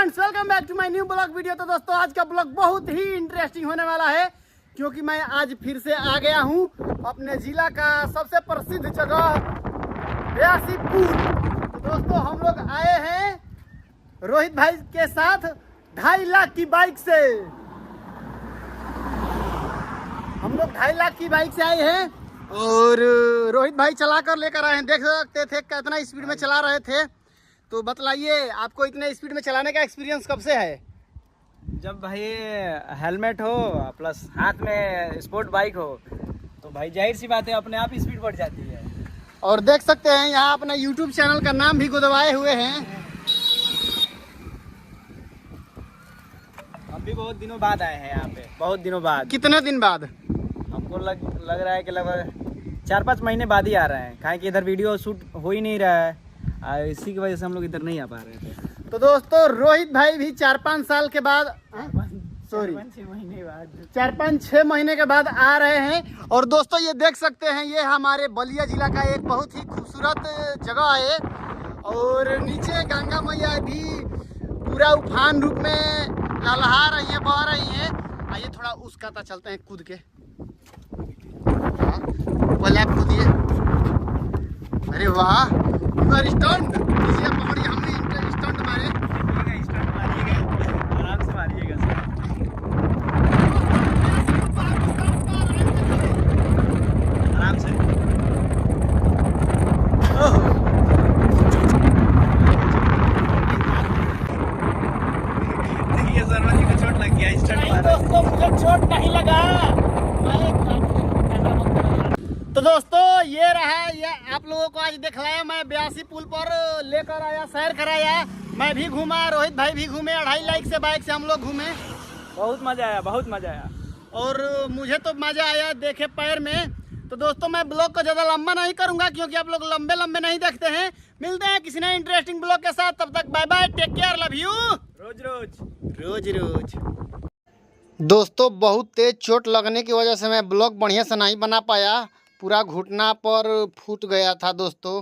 Friends, welcome back to my new blog video. तो दोस्तों आज का ब्लॉग बहुत ही इंटरेस्टिंग होने वाला है क्योंकि मैं आज फिर से आ गया हूँ अपने जिला का सबसे प्रसिद्ध जगह ब्यासी पुल। तो दोस्तों हम लोग आए हैं रोहित भाई के साथ 2.5 लाख की बाइक से। हम लोग 2.5 लाख की बाइक से आए हैं और रोहित भाई चला कर लेकर आए हैं। देख सकते थे कितना स्पीड में चला रहे थे। तो बतलाइए, आपको इतने स्पीड में चलाने का एक्सपीरियंस कब से है? जब भाई हेलमेट हो प्लस हाथ में स्पोर्ट बाइक हो तो भाई जाहिर सी बात है अपने आप स्पीड बढ़ जाती है। और देख सकते हैं यहाँ अपना यूट्यूब चैनल का नाम भी गुदवाए हुए हैं। हम भी बहुत दिनों बाद आए हैं यहाँ पे, बहुत दिनों बाद। कितने दिन बाद? हमको लग रहा है कि लगभग 4-5 महीने बाद ही आ रहे हैं, काहे कि इधर वीडियो शूट हो ही नहीं रहा है। इसी की वजह से हम लोग इधर नहीं आ पा रहे थे। तो दोस्तों रोहित भाई भी 4-5 साल के बाद, सॉरी 4-5-6 महीने के बाद आ रहे हैं। और दोस्तों ये देख सकते हैं, ये हमारे बलिया जिला का एक बहुत ही खूबसूरत जगह है। और नीचे गंगा मैया भी पूरा उफान रूप में लहरा रही है, बह रही है। आइए थोड़ा उस काता चलते हैं कूद के। पहले आप कूदिए। अरे वाह, स्टंट कीजिए, पकड़िए। हमने स्टंट मारे। आराम से मारिएगा सर, आराम से। देखिए शर्मा जी को चोट लग गया स्टंट मार। दोस्तों मुझे चोट नहीं लगा। तो दोस्तों ये रहा, ये आप लोगों को आज दिखलाया। मैं ब्यासी पुल पर लेकर आया, सैर कराया। मैं भी घूमा, रोहित भाई भी घूमे। 2.5 लाख से बाइक से हम लोग घूमे। बहुत मजा आया, बहुत मजा आया। और मुझे तो मजा आया देखे पैर में। तो दोस्तों मैं ब्लॉग को ज़्यादा लंबा नहीं करूंगा क्योंकि आप लोग लंबे लंबे नहीं देखते हैं। मिलते हैं किसी नए इंटरेस्टिंग ब्लॉग के साथ। तब तक bye bye, take care, love you. रोज दोस्तों बहुत तेज चोट लगने की वजह से मैं ब्लॉग बढ़िया से नहीं बना पाया। पूरा घुटना पर फूट गया था दोस्तों।